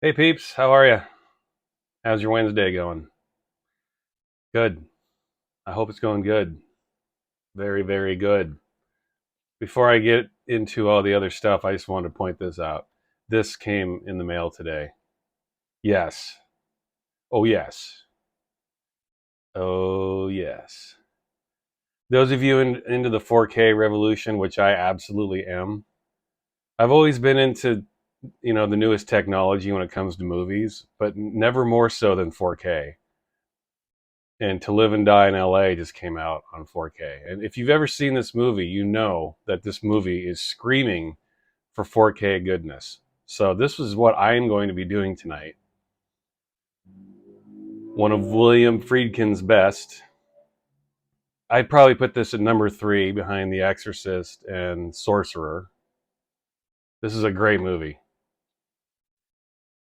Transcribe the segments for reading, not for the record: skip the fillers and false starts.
Hey peeps, how are you? How's your Wednesday going? Good. I hope it's going good. Very, very good. Before I get into all the other stuff, I just wanted to point this out. This came in the mail today. Yes. Oh, yes. Oh, yes. Those of you into the 4K revolution, which I absolutely am, I've always been into, the newest technology when it comes to movies, but never more so than 4K. And To Live and Die in LA just came out on 4K. And if you've ever seen this movie, you know that this movie is screaming for 4K goodness. So this is what I am going to be doing tonight. One of William Friedkin's best. I'd probably put this at number 3 behind The Exorcist and Sorcerer. This is a great movie.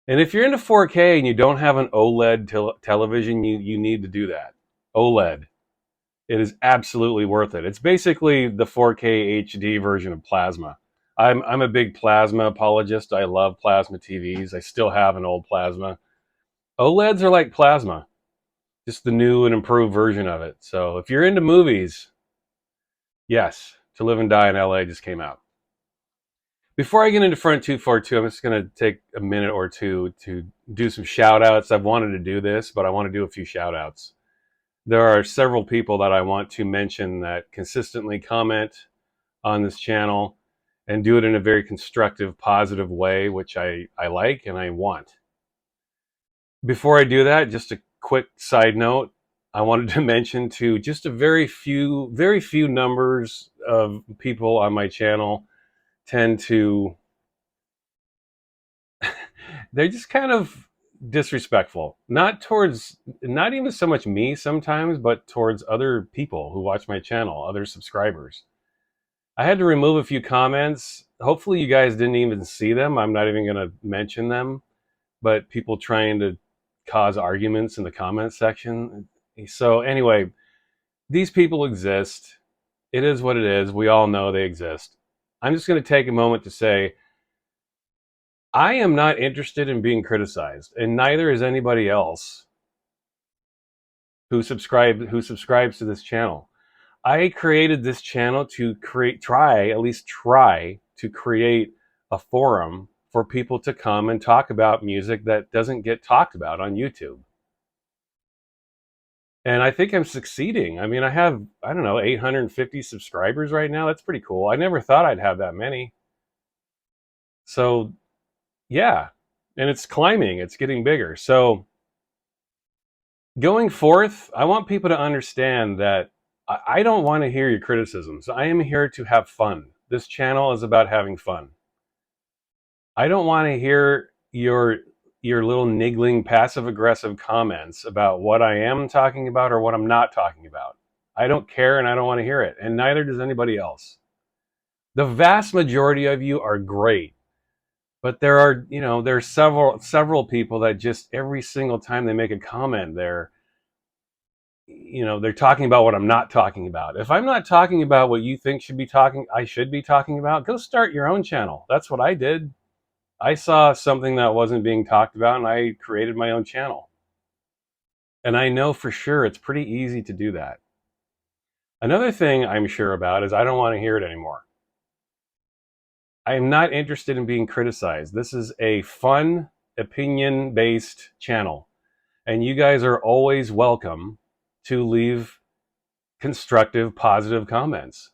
And if you're into 4K and you don't have an OLED television, you need to do that. OLED. It is absolutely worth it. It's basically the 4K HD version of plasma. I'm a big plasma apologist. I love plasma TVs. I still have an old plasma. OLEDs are like plasma, just the new and improved version of it. So if you're into movies, yes, To Live and Die in LA just came out. Before I get into Front 242, I'm just going to take a minute or two to do some shout outs. I've wanted to do this, but I want to do a few shout outs. There are several people that I want to mention that consistently comment on this channel and do it in a very constructive, positive way, which I like and I want. Before I do that, just a quick side note. I wanted to mention to just a very few numbers of people on my channel tend to, they're just kind of disrespectful. Not even so much me sometimes, but towards other people who watch my channel, other subscribers. I had to remove a few comments. Hopefully you guys didn't even see them. I'm not even going to mention them, but people trying to cause arguments in the comment section. So anyway, these people exist. It is what it is. We all know they exist. I'm just going to take a moment to say I am not interested in being criticized, and neither is anybody else who subscribes to this channel. I created this channel to at least try to create a forum for people to come and talk about music that doesn't get talked about on YouTube. And I think I'm succeeding. I mean, I don't know, 850 subscribers right now. That's pretty cool. I never thought I'd have that many. So, yeah. And it's climbing, it's getting bigger. So, going forth, I want people to understand that I don't want to hear your criticisms. I am here to have fun. This channel is about having fun. I don't want to hear your little niggling passive aggressive comments about what I am talking about or what I'm not talking about. I don't care and I don't want to hear it, and neither does anybody else. The vast majority of you are great, but there's several people that just every single time they make a comment, they're talking about what I'm not talking about. If I'm not talking about what you think I should be talking about, go start your own channel. That's what I did. I saw something that wasn't being talked about and I created my own channel. And I know for sure it's pretty easy to do that. Another thing I'm sure about is I don't want to hear it anymore. I am not interested in being criticized. This is a fun, opinion-based channel. And you guys are always welcome to leave constructive, positive comments.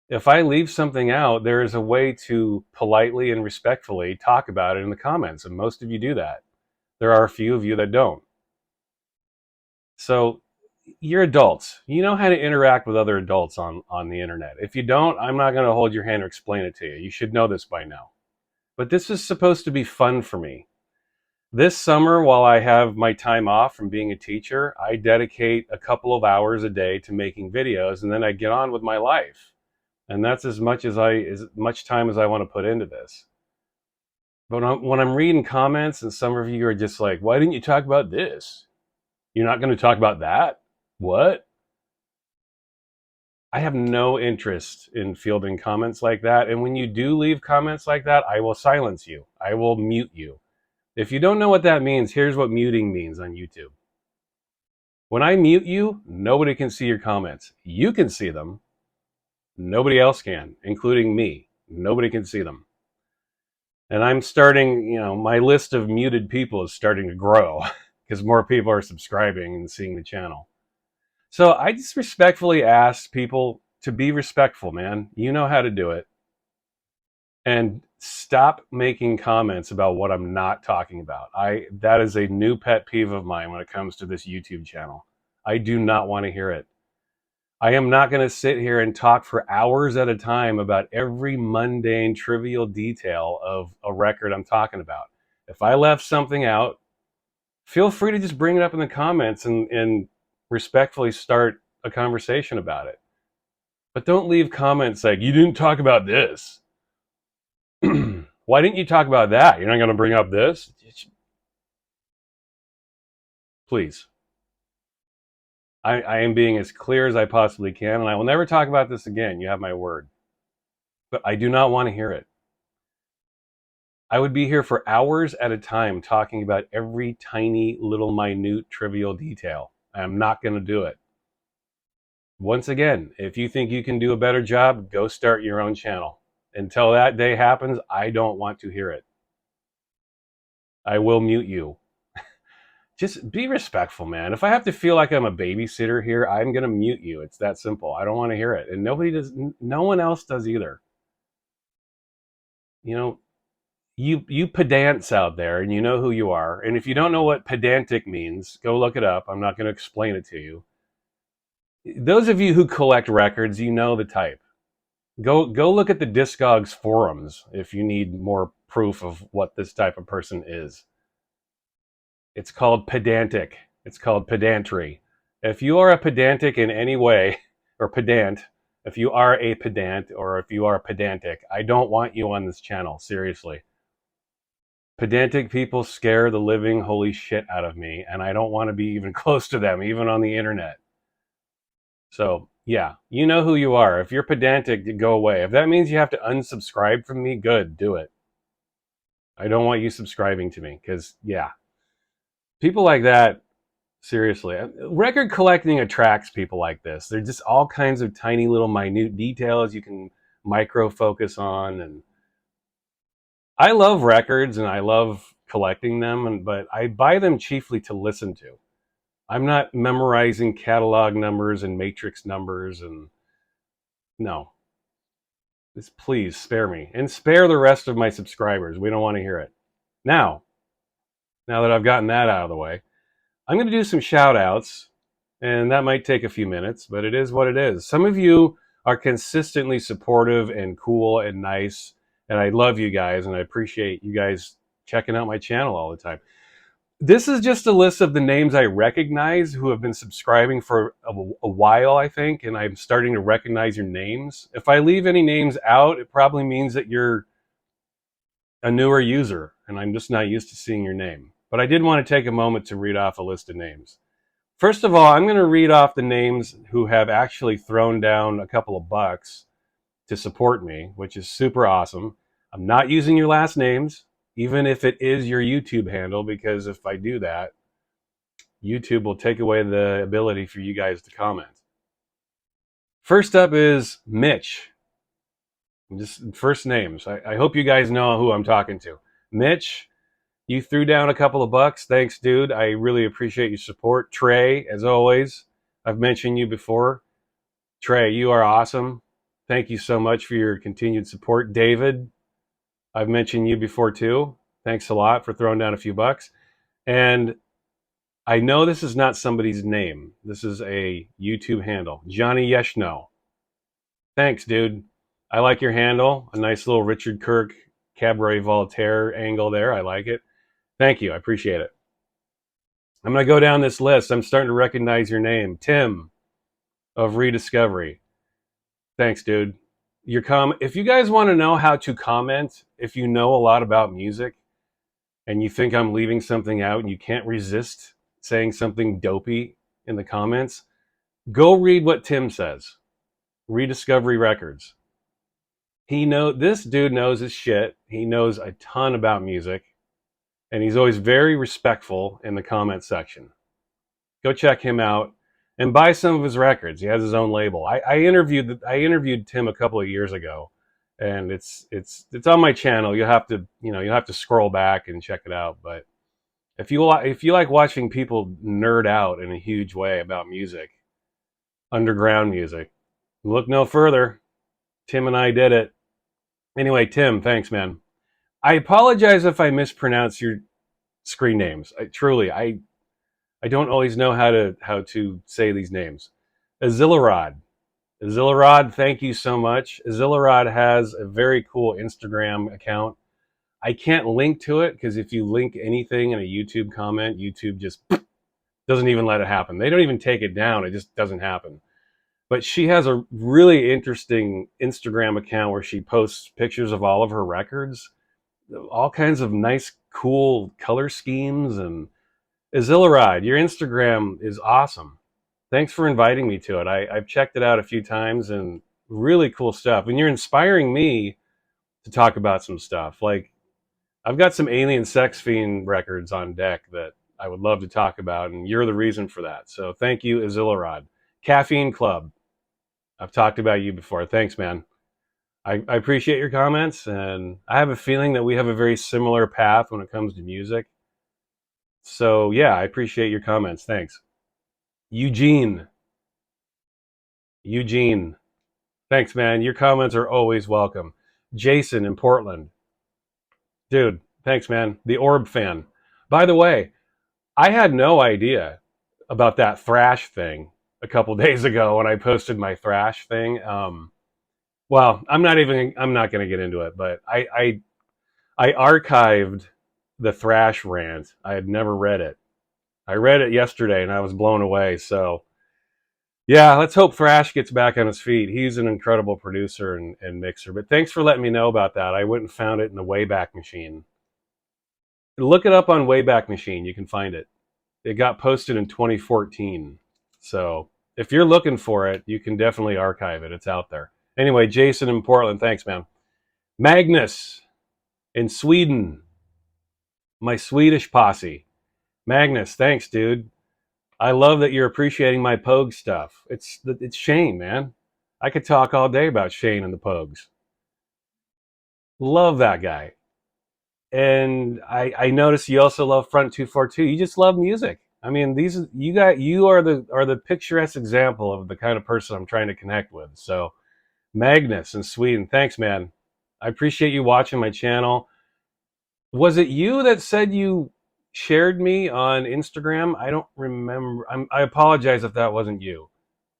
If I leave something out, there is a way to politely and respectfully talk about it in the comments, and most of you do that. There are a few of you that don't. So you're adults. You know how to interact with other adults on the internet. If you don't, I'm not going to hold your hand or explain it to you. You should know this by now. But this is supposed to be fun for me. This summer, while I have my time off from being a teacher, I dedicate a couple of hours a day to making videos, and then I get on with my life. And that's as much time as I want to put into this. But when I'm reading comments, and some of you are just like, "Why didn't you talk about this? You're not going to talk about that? What?" I have no interest in fielding comments like that. And when you do leave comments like that, I will silence you. I will mute you. If you don't know what that means, here's what muting means on YouTube. When I mute you, nobody can see your comments. You can see them. Nobody else can, including me. Nobody can see them. And I'm starting, my list of muted people is starting to grow because more people are subscribing and seeing the channel. So I just respectfully ask people to be respectful, man. You know how to do it. And stop making comments about what I'm not talking about. That is a new pet peeve of mine when it comes to this YouTube channel. I do not want to hear it. I am not going to sit here and talk for hours at a time about every mundane, trivial detail of a record I'm talking about. If I left something out, feel free to just bring it up in the comments and respectfully start a conversation about it. But don't leave comments like, you didn't talk about this. Why didn't you talk about that? You're not going to bring up this? Please. I am being as clear as I possibly can, and I will never talk about this again. You have my word. But I do not want to hear it. I would be here for hours at a time talking about every tiny, little, minute, trivial detail. I am not going to do it. Once again, if you think you can do a better job, go start your own channel. Until that day happens, I don't want to hear it. I will mute you. Just be respectful, man. If I have to feel like I'm a babysitter here, I'm going to mute you. It's that simple. I don't want to hear it. And nobody does, no one else does either. You pedants out there, and you know who you are. And if you don't know what pedantic means, go look it up. I'm not going to explain it to you. Those of you who collect records, you know the type. Go look at the Discogs forums if you need more proof of what this type of person is. It's called pedantic. It's called pedantry. If you are a pedantic in any way, or pedant, if you are a pedant or if you are pedantic, I don't want you on this channel, seriously. Pedantic people scare the living holy shit out of me, and I don't want to be even close to them, even on the internet. So, yeah, you know who you are. If you're pedantic, go away. If that means you have to unsubscribe from me, good, do it. I don't want you subscribing to me, because, yeah. People like that, seriously. Record collecting attracts people like this. They're just all kinds of tiny little minute details you can micro focus on. And I love records and I love collecting them, but I buy them chiefly to listen to. I'm not memorizing catalog numbers and matrix numbers, and no. Just please spare me and spare the rest of my subscribers. We don't want to hear it. Now that I've gotten that out of the way, I'm going to do some shout outs, and that might take a few minutes, but it is what it is. Some of you are consistently supportive and cool and nice, and I love you guys, and I appreciate you guys checking out my channel all the time. This is just a list of the names I recognize who have been subscribing for a while, I think, and I'm starting to recognize your names. If I leave any names out, it probably means that you're a newer user, and I'm just not used to seeing your name. But I did want to take a moment to read off a list of names. First of all, I'm going to read off the names who have actually thrown down a couple of bucks to support me, which is super awesome. I'm not using your last names, even if it is your YouTube handle, because if I do that, YouTube will take away the ability for you guys to comment. First up is Mitch. Just first names. I hope you guys know who I'm talking to. Mitch, you threw down a couple of bucks. Thanks, dude. I really appreciate your support. Trey, as always, I've mentioned you before. Trey, you are awesome. Thank you so much for your continued support. David, I've mentioned you before too. Thanks a lot for throwing down a few bucks. And I know this is not somebody's name. This is a YouTube handle. Johnny Yeshno. Thanks, dude. I like your handle. A nice little Richard Kirk Cabaret Voltaire angle there. I like it. Thank you. I appreciate it. I'm going to go down this list. I'm starting to recognize your name. Tim of Rediscovery. Thanks, dude. If you guys want to know how to comment, if you know a lot about music and you think I'm leaving something out and you can't resist saying something dopey in the comments, go read what Tim says. Rediscovery Records. This dude knows his shit. He knows a ton about music. and he's always very respectful in the comment section. Go check him out and buy some of his records. He has his own label. I interviewed Tim a couple of years ago, and it's on my channel. You'll have to scroll back and check it out. But if you like watching people nerd out in a huge way about music, underground music, look no further. Tim and I did it. Anyway, Tim, thanks, man. I apologize if I mispronounce your screen names. I don't always know how to say these names. Azillarod. Azillarod, thank you so much. Azillarod has a very cool Instagram account. I can't link to it because if you link anything in a YouTube comment, YouTube just doesn't even let it happen. They don't even take it down. It just doesn't happen. But she has a really interesting Instagram account where she posts pictures of all of her records, all kinds of nice, cool color schemes. And Azillaride, your Instagram is awesome. Thanks for inviting me to it. I've checked it out a few times and really cool stuff. And you're inspiring me to talk about some stuff. Like, I've got some Alien Sex Fiend records on deck that I would love to talk about, and you're the reason for that. So thank you, Azillarod. Caffeine Club. I've talked about you before. Thanks, man. I appreciate your comments, and I have a feeling that we have a very similar path when it comes to music. So, yeah, I appreciate your comments. Thanks. Eugene. Eugene. Thanks, man. Your comments are always welcome. Jason in Portland. Dude, thanks, man. The Orb fan. By the way, I had no idea about that thrash thing a couple days ago when I posted my thrash thing. Well, I'm not going to get into it, but I archived the thrash rant. I had never read it. I read it yesterday and I was blown away. So, yeah, let's hope Thrash gets back on his feet. He's an incredible producer and mixer. But thanks for letting me know about that. I went and found it in the Wayback Machine. Look it up on Wayback Machine. You can find it. It got posted in 2014. So if you're looking for it, you can definitely archive it. It's out there. Anyway, Jason in Portland, thanks, man. Magnus in Sweden, my Swedish posse. Magnus, thanks, dude. I love that you're appreciating my Pogue stuff. It's Shane, man. I could talk all day about Shane and the Pogues. Love that guy. And I noticed you also love Front 242. You just love music. I mean, you are the picturesque example of the kind of person I'm trying to connect with. So, Magnus in Sweden, thanks, man. I appreciate you watching my channel. Was it you that said you shared me on Instagram? I don't remember. I apologize if that wasn't you.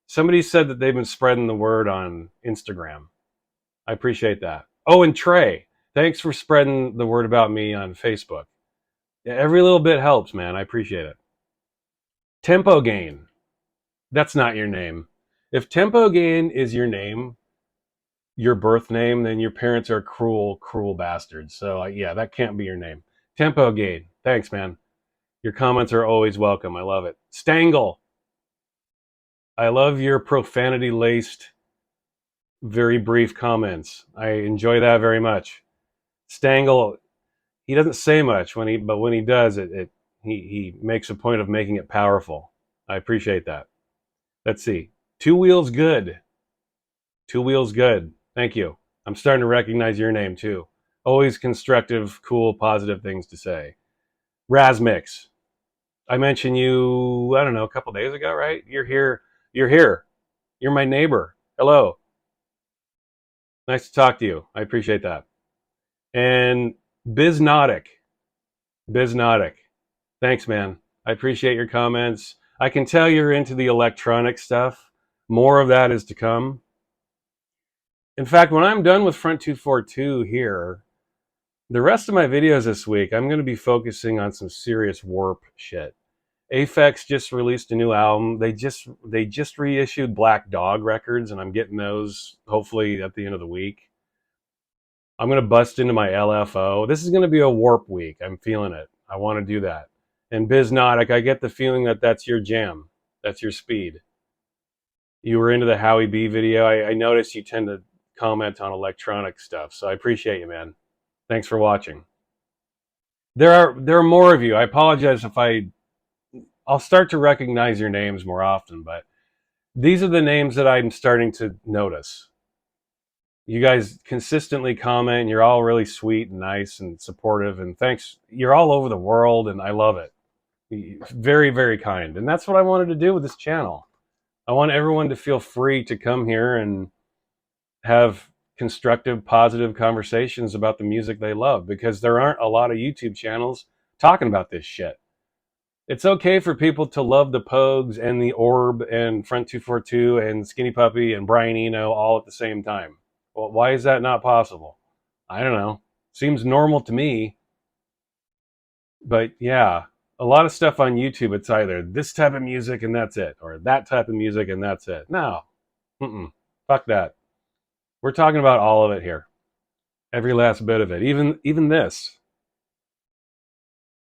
Somebody said that they've been spreading the word on Instagram. I appreciate that. Oh, and Trey, thanks for spreading the word about me on Facebook. Yeah, every little bit helps, man. I appreciate it. Tempo Gain. That's not your name. If Tempo Gain is your name, your birth name, then your parents are cruel, cruel bastards. So, yeah, that can't be your name. Tempo Gain. Thanks, man. Your comments are always welcome. I love it. Stangle. I love your profanity laced, very brief comments. I enjoy that very much. Stangle, he doesn't say much but when he does, he makes a point of making it powerful. I appreciate that. Let's see. Two Wheels Good. Two Wheels Good. Thank you. I'm starting to recognize your name too. Always constructive, cool, positive things to say. Razmix. I mentioned you, I don't know, a couple days ago, right? You're here. You're here. You're my neighbor. Hello. Nice to talk to you. I appreciate that. And Biznautic. Biznautic. Thanks, man. I appreciate your comments. I can tell you're into the electronic stuff. More of that is to come. In fact, when I'm done with Front 242 here, the rest of my videos this week, I'm going to be focusing on some serious warp shit. Aphex just released a new album. They just reissued Black Dog Records, and I'm getting those hopefully at the end of the week. I'm going to bust into my LFO. This is going to be a warp week. I'm feeling it. I want to do that. And Biznautic, I get the feeling that that's your jam. That's your speed. You were into the Howie B video. I noticed you tend to comment on electronic stuff, so I appreciate you, man. Thanks for watching. There are more of you. I apologize if I'll start to recognize your names more often, but these are the names that I'm starting to notice. You guys consistently comment. You're all really sweet and nice and supportive, and thanks. You're all over the world, and I love it. Very, very kind. And that's what I wanted to do with this channel. I want everyone to feel free to come here and have constructive, positive conversations about the music they love, because there aren't a lot of YouTube channels talking about this shit. It's okay for people to love the Pogues and the Orb and Front 242 and Skinny Puppy and Brian Eno all at the same time. Well, why is that not possible? I don't know. Seems normal to me. But yeah, a lot of stuff on YouTube, it's either this type of music and that's it, or that type of music and that's it. No. Fuck that. We're talking about all of it here. Every last bit of it. Even this.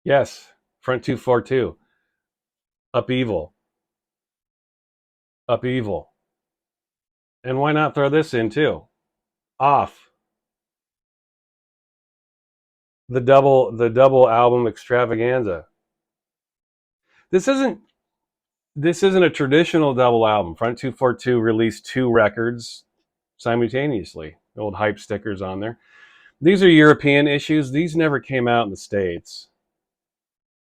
Yes. Front 242. Upheaval. Upheaval. And why not throw this in too? Off. The double album extravaganza. This isn't this isn't a traditional double album. Front 242 released 2 records simultaneously. The old hype stickers on there. These are European issues. These never came out in the States.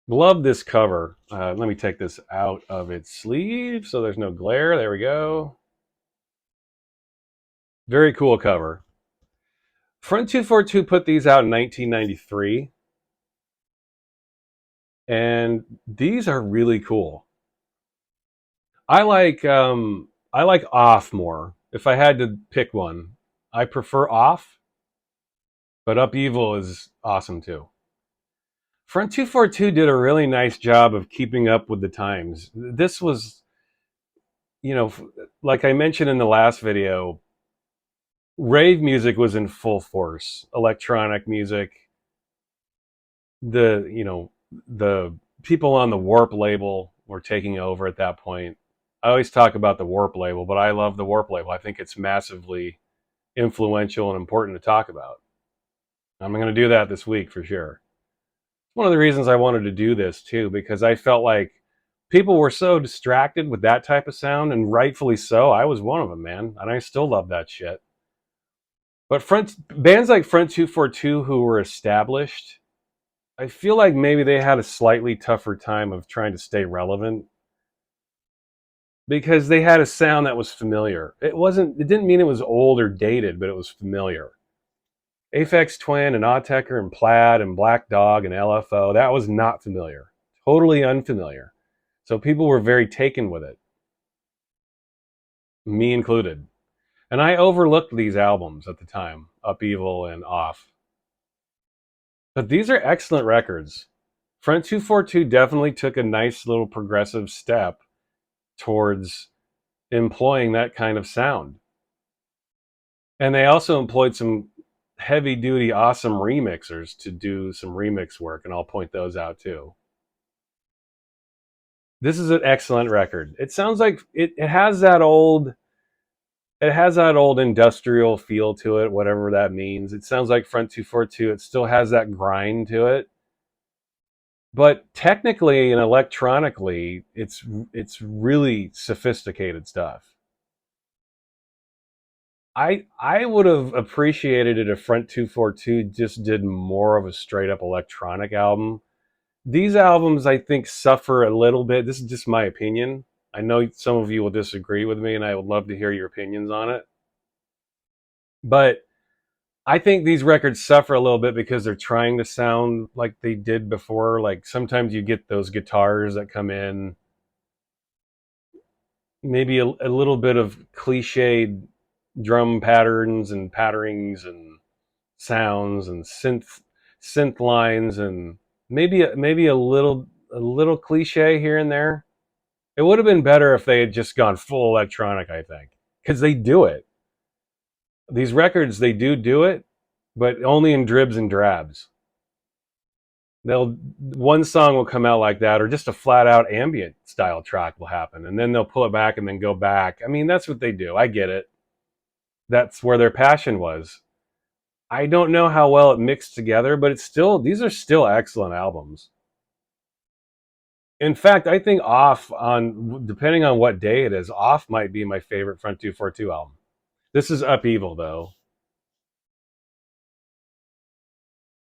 Love this cover. Let me take this out of its sleeve so there's no glare. There we go. Very cool cover. Front 242 put these out in 1993. And these are really cool. I like Off more. If I had to pick one, I prefer Off, but Upheaval is awesome too. Front 242 did a really nice job of keeping up with the times. This was, you know, like I mentioned in the last video, rave music was in full force. Electronic music, the people on the Warp label were taking over at that point. I always talk about the Warp label, but I love the Warp label. I think it's massively influential and important to talk about. I'm going to do that this week for sure. One of the reasons I wanted to do this too, because I felt like people were so distracted with that type of sound, and rightfully so. I was one of them, man, and I still love that shit. But bands like Front 242 who were established, I feel like maybe they had a slightly tougher time of trying to stay relevant because they had a sound that was familiar. It didn't mean it was old or dated, but it was familiar. Aphex Twin and Autechre and Plaid and Black Dog and LFO, that was not familiar. Totally unfamiliar. So people were very taken with it. Me included. And I overlooked these albums at the time, Upheaval and Off. But these are excellent records. Front 242 definitely took a nice little progressive step towards employing that kind of sound. And they also employed some heavy duty, awesome remixers to do some remix work, and I'll point those out too. This is an excellent record. It sounds like it has that old industrial feel to it, whatever that means. It sounds like Front 242. It still has that grind to it. But technically and electronically, it's really sophisticated stuff. I would have appreciated it if Front 242 just did more of a straight up electronic album. These albums, I think, suffer a little bit. This is just my opinion. I know some of you will disagree with me, and I would love to hear your opinions on it. But I think these records suffer a little bit because they're trying to sound like they did before. Like sometimes you get those guitars that come in, maybe a little bit of cliched drum patterns and patterings and sounds and synth lines, and maybe a little cliche here and there. It would have been better if they had just gone full electronic, I think, because they do it. These records, they do it, but only in dribs and drabs. One song will come out like that, or just a flat out ambient style track will happen, and then they'll pull it back and then go back. I mean, that's what they do. I get it. That's where their passion was. I don't know how well it mixed together, but these are still excellent albums. In fact, I think Off, on depending on what day it is, Off might be my favorite Front 242 album. This is Upheaval though.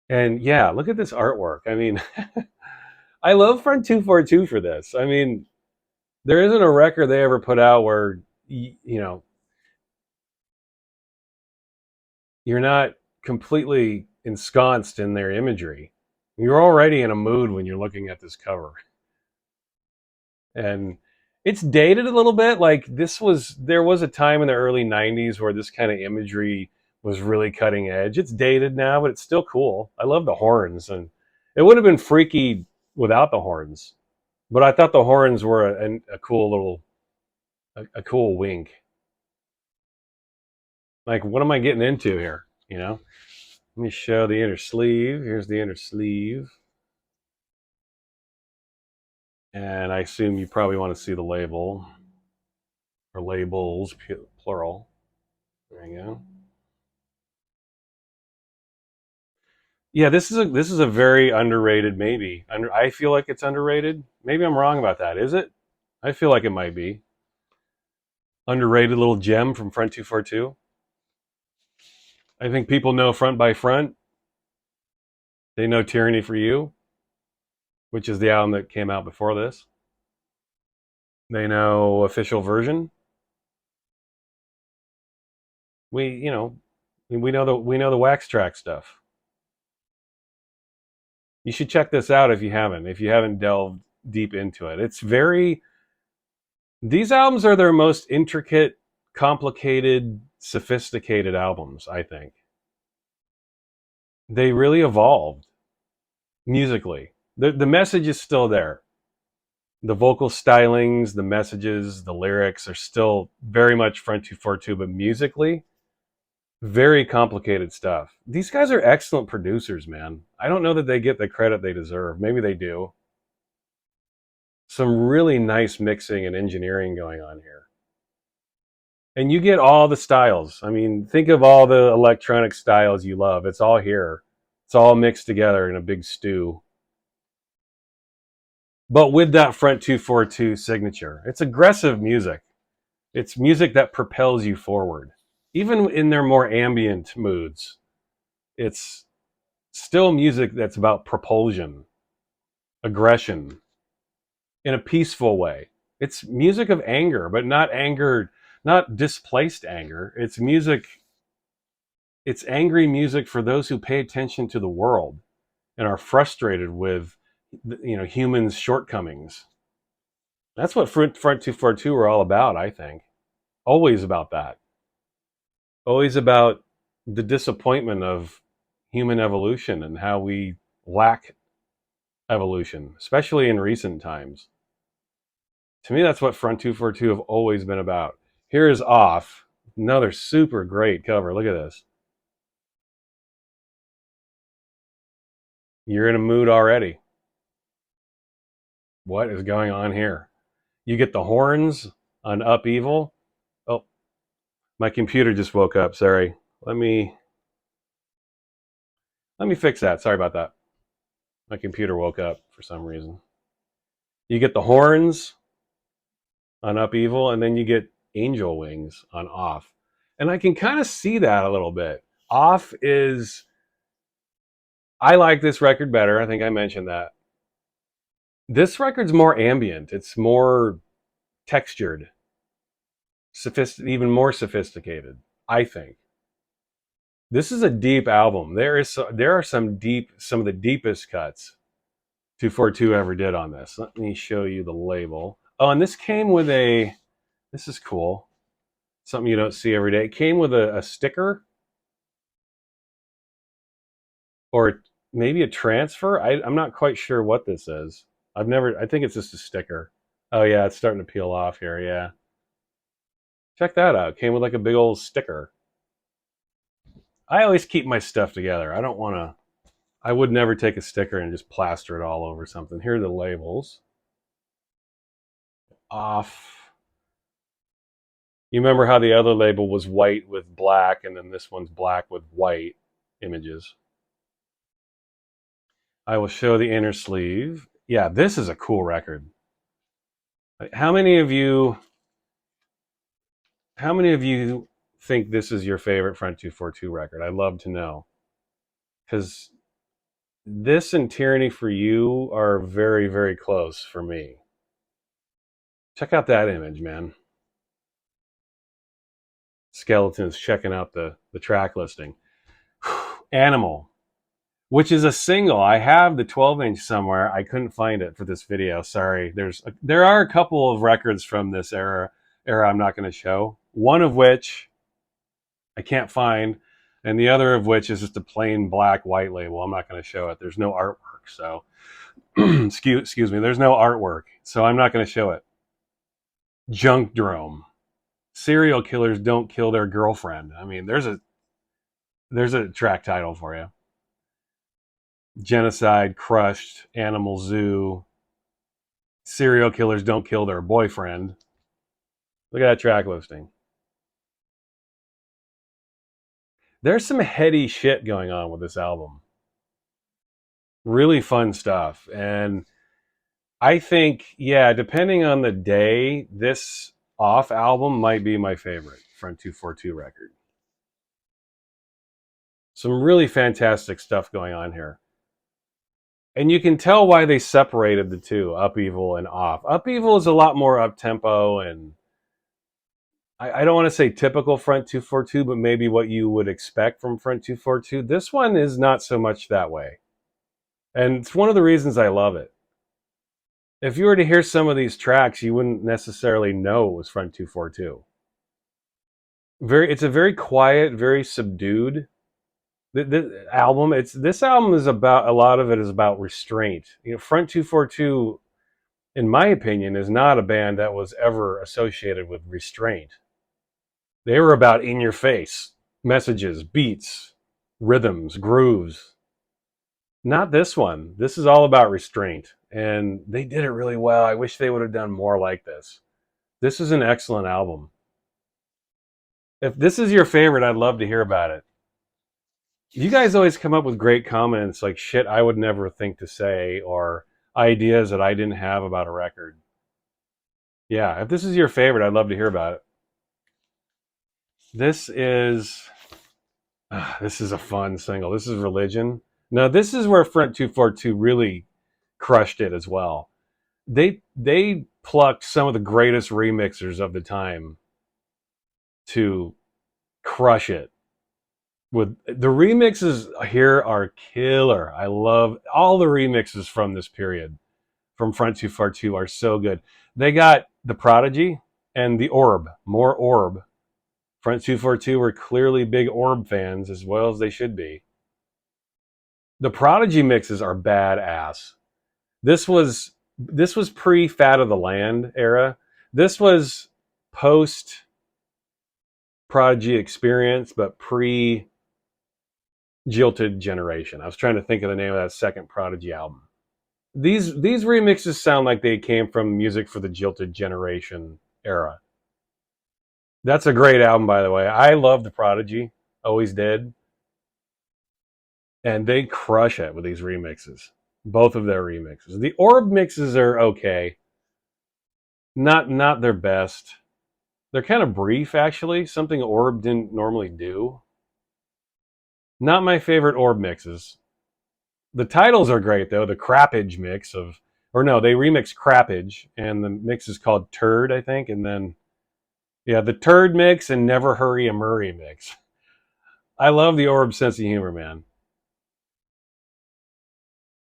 And yeah, look at this artwork. I mean, I love Front 242 for this. I mean, there isn't a record they ever put out where you know, you're not completely ensconced in their imagery. You're already in a mood when you're looking at this cover. And it's dated a little bit. Like there was a time in the early 90s where this kind of imagery was really cutting edge. It's dated now, but it's still cool. I love the horns, and it would have been freaky without the horns. But I thought the horns were a cool little, a cool wink. Like, what am I getting into here? You know? Let me show the inner sleeve. Here's the inner sleeve. And I assume you probably want to see the label, or labels, plural. There you go. Yeah, this is a very underrated maybe. I feel like it's underrated. Maybe I'm wrong about that. Is it? I feel like it might be. Underrated little gem from Front 242. I think people know Front by Front. They know Tyranny for You, which is the album that came out before this. They know Official Version. You know, we know the Wax Track stuff. You should check this out if you haven't. If you haven't delved deep into it, it's very. These albums are their most intricate, complicated, sophisticated albums. I think they really evolved musically. The message is still there. The vocal stylings, the messages, the lyrics are still very much Front 242, but musically, very complicated stuff. These guys are excellent producers, man. I don't know that they get the credit they deserve. Maybe they do. Some really nice mixing and engineering going on here. And you get all the styles. I mean, think of all the electronic styles you love. It's all here. It's all mixed together in a big stew. But with that Front 242 signature, it's aggressive music. It's music that propels you forward. Even in their more ambient moods, it's still music that's about propulsion, aggression, in a peaceful way. It's music of anger, but not anger, not displaced anger. It's angry music for those who pay attention to the world and are frustrated with humans' shortcomings. That's what Front 242 are all about, I think. Always about that. Always about the disappointment of human evolution and how we lack evolution, especially in recent times. To me, that's what Front 242 have always been about. Here is Off, another super great cover. Look at this. You're in a mood already. What is going on here? You get the horns on Upheaval. Oh, my computer just woke up. Sorry. Let me fix that. Sorry about that. My computer woke up for some reason. You get the horns on Upheaval, and then you get angel wings on Off. And I can kind of see that a little bit. Off is, I like this record better. I think I mentioned that. This record's more ambient. It's more textured, even more sophisticated, I think. This is a deep album. There are some of the deepest cuts 242 ever did on this. Let me show you the label. Oh, and this came with this is cool. Something you don't see every day. It came with a sticker, or maybe a transfer. I'm not quite sure what this is. I think it's just a sticker. Oh yeah, it's starting to peel off here. Yeah. Check that out. It came with like a big old sticker. I always keep my stuff together. I would never take a sticker and just plaster it all over something. Here are the labels. Off. You remember how the other label was white with black, and then this one's black with white images. I will show the inner sleeve. Yeah, this is a cool record. How many of you think this is your favorite Front 242 record? I'd love to know. Because this and Tyranny for You are very, very close for me. Check out that image, man. Skeleton's checking out the track listing. Animal, which is a single. I have the 12-inch somewhere. I couldn't find it for this video. Sorry. There are a couple of records from this era I'm not going to show. One of which I can't find, and the other of which is just a plain black white label. I'm not going to show it. There's no artwork, so excuse me. There's no artwork, so I'm not going to show it. Junk Drome. Serial killers don't kill their girlfriend. I mean, there's a track title for you. Genocide, Crushed, Animal Zoo. Serial killers don't kill their boyfriend. Look at that track listing. There's some heady shit going on with this album. Really fun stuff. And I think, yeah, depending on the day, this off album might be my favorite Front 242 record. Some really fantastic stuff going on here. And you can tell why they separated the two, Upheaval and Off. Upheaval is a lot more up-tempo, and I don't want to say typical Front 242, but maybe what you would expect from Front 242. This one is not so much that way. And it's one of the reasons I love it. If you were to hear some of these tracks, you wouldn't necessarily know it was Front 242. It's a very quiet, very subdued album. This album is about, a lot of it is about restraint. You know, Front 242, in my opinion, is not a band that was ever associated with restraint. They were about in your face messages, beats, rhythms, grooves. Not this one. This is all about restraint, and they did it really well. I wish they would have done more like this. This is an excellent album. If this is your favorite, I'd love to hear about it. You guys always come up with great comments like shit I would never think to say, or ideas that I didn't have about a record. Yeah, if this is your favorite, I'd love to hear about it. This is a fun single. This is Religion. Now, this is where Front 242 really crushed it as well. They plucked some of the greatest remixers of the time to crush it. With the remixes here are killer. I love all the remixes from this period, from Front 242 are so good. They got the Prodigy and the Orb, more Orb. Front 242 were clearly big Orb fans, as well as they should be. The Prodigy mixes are badass. This was pre Fat of the Land era. This was post Prodigy Experience, but pre Jilted Generation. I was trying to think of the name of that second Prodigy album. These remixes sound like they came from music for the Jilted Generation era. That's a great album, by the way. I love the Prodigy, always did. And they crush it with these remixes. Both of their remixes. The Orb mixes are okay. Not their best. They're kind of brief, actually. Something Orb didn't normally do. Not my favorite Orb mixes. The titles are great, though. The Crappage mix they remix Crappage, and the mix is called Turd, I think. And then, yeah, the Turd mix and Never Hurry a Murray mix. I love the Orb sense of humor, man.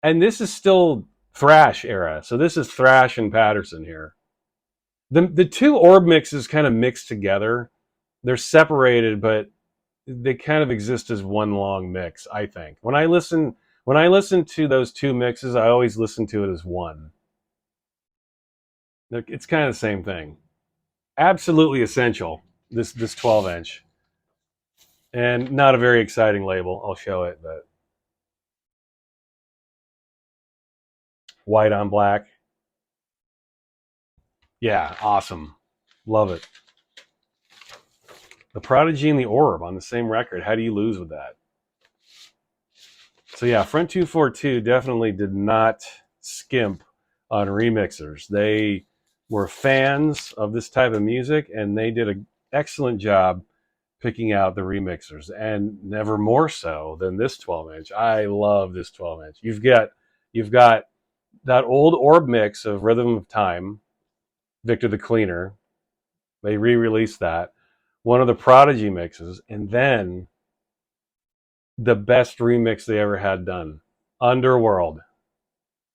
And this is still thrash era. So this is Thrash and Patterson here. The two Orb mixes kind of mix together. They're separated, but they kind of exist as one long mix, I think. When I listen to those two mixes, I always listen to it as one. It's kind of the same thing. Absolutely essential, this 12-inch. And not a very exciting label. I'll show it, but white on black. Yeah, awesome. Love it. The Prodigy and the Orb on the same record. How do you lose with that? So yeah, Front 242 definitely did not skimp on remixers. They were fans of this type of music, and they did an excellent job picking out the remixers, and never more so than this 12-inch. I love this 12-inch. You've got that old Orb mix of Rhythm of Time, Victor the Cleaner. They re-released that. One of the Prodigy mixes, and then the best remix they ever had done, Underworld,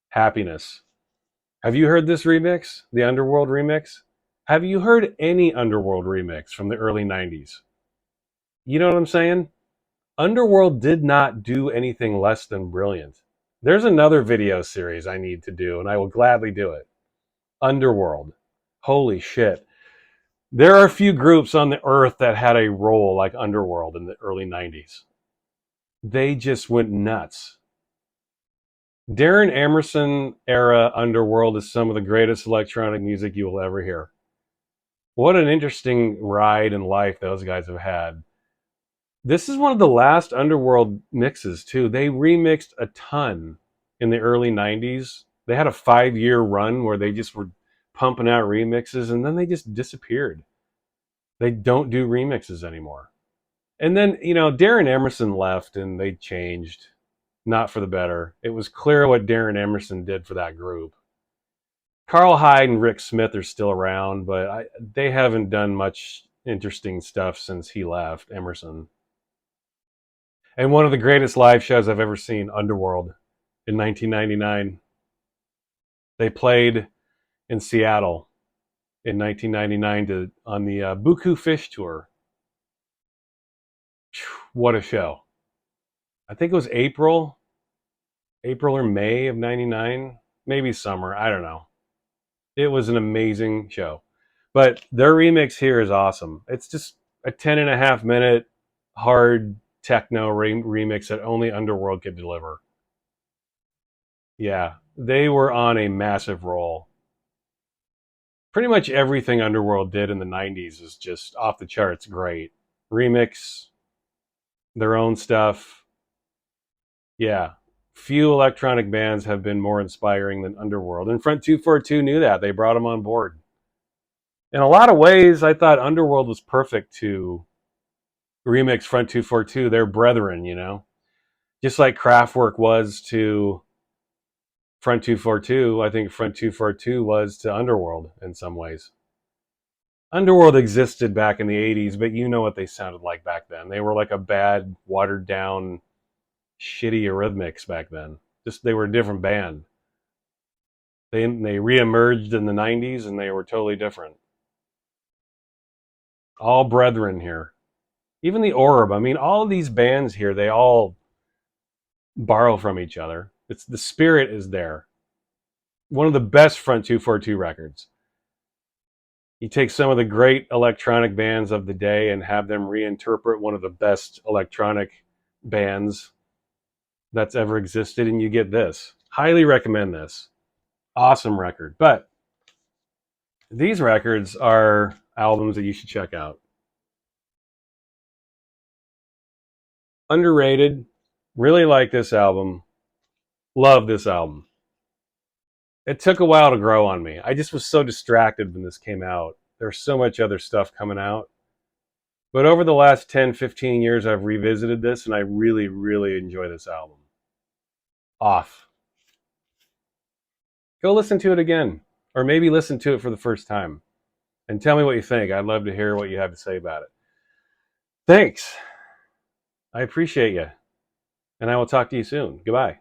Happiness. Have you heard this remix? The Underworld remix? Have you heard any Underworld remix from the early 90s? You know what I'm saying? Underworld did not do anything less than brilliant. There's another video series I need to do, and I will gladly do it. Underworld. Holy shit. There are a few groups on the earth that had a role like Underworld in the early 90s. They just went nuts. Darren Emerson era Underworld is some of the greatest electronic music you will ever hear. What an interesting ride in life those guys have had. This is one of the last Underworld mixes, too. They remixed a ton in the early 90s. They had a 5-year run where they just were pumping out remixes, and then they just disappeared. They don't do remixes anymore. And then, Darren Emerson left, and they changed. Not for the better. It was clear what Darren Emerson did for that group. Carl Hyde and Rick Smith are still around, but they haven't done much interesting stuff since he left, Emerson. And one of the greatest live shows I've ever seen, Underworld, in 1999. They played in Seattle in 1999 on the Buku Fish Tour. What a show. I think it was April or May of 99, maybe summer, I don't know. It was an amazing show. But their remix here is awesome. It's just a 10.5-minute hard techno remix that only Underworld could deliver. Yeah, they were on a massive roll. Pretty much everything Underworld did in the 90s is just off the charts great. Remix, their own stuff. Yeah, few electronic bands have been more inspiring than Underworld. And Front 242 knew that. They brought them on board. In a lot of ways, I thought Underworld was perfect to remix Front 242. They're brethren, Just like Kraftwerk was to Front 242, I think Front 242 was to Underworld in some ways. Underworld existed back in the 80s, but you know what they sounded like back then. They were like a bad, watered down, shitty Eurythmics back then. Just they were a different band. They reemerged in the 90s and they were totally different. All brethren here. Even the Orb. I mean, all of these bands here, they all borrow from each other. It's the spirit is there. One of the best Front 242 records. You take some of the great electronic bands of the day and have them reinterpret one of the best electronic bands that's ever existed, and you get this. Highly recommend this. Awesome record. But these records are albums that you should check out. Underrated. Really like this album. Love this album. It took a while to grow on me. I just was so distracted when this came out. There's so much other stuff coming out. But over the last 10, 15 years, I've revisited this, and I really, really enjoy this album. Off. Go listen to it again. Or maybe listen to it for the first time. And tell me what you think. I'd love to hear what you have to say about it. Thanks. I appreciate you. And I will talk to you soon. Goodbye.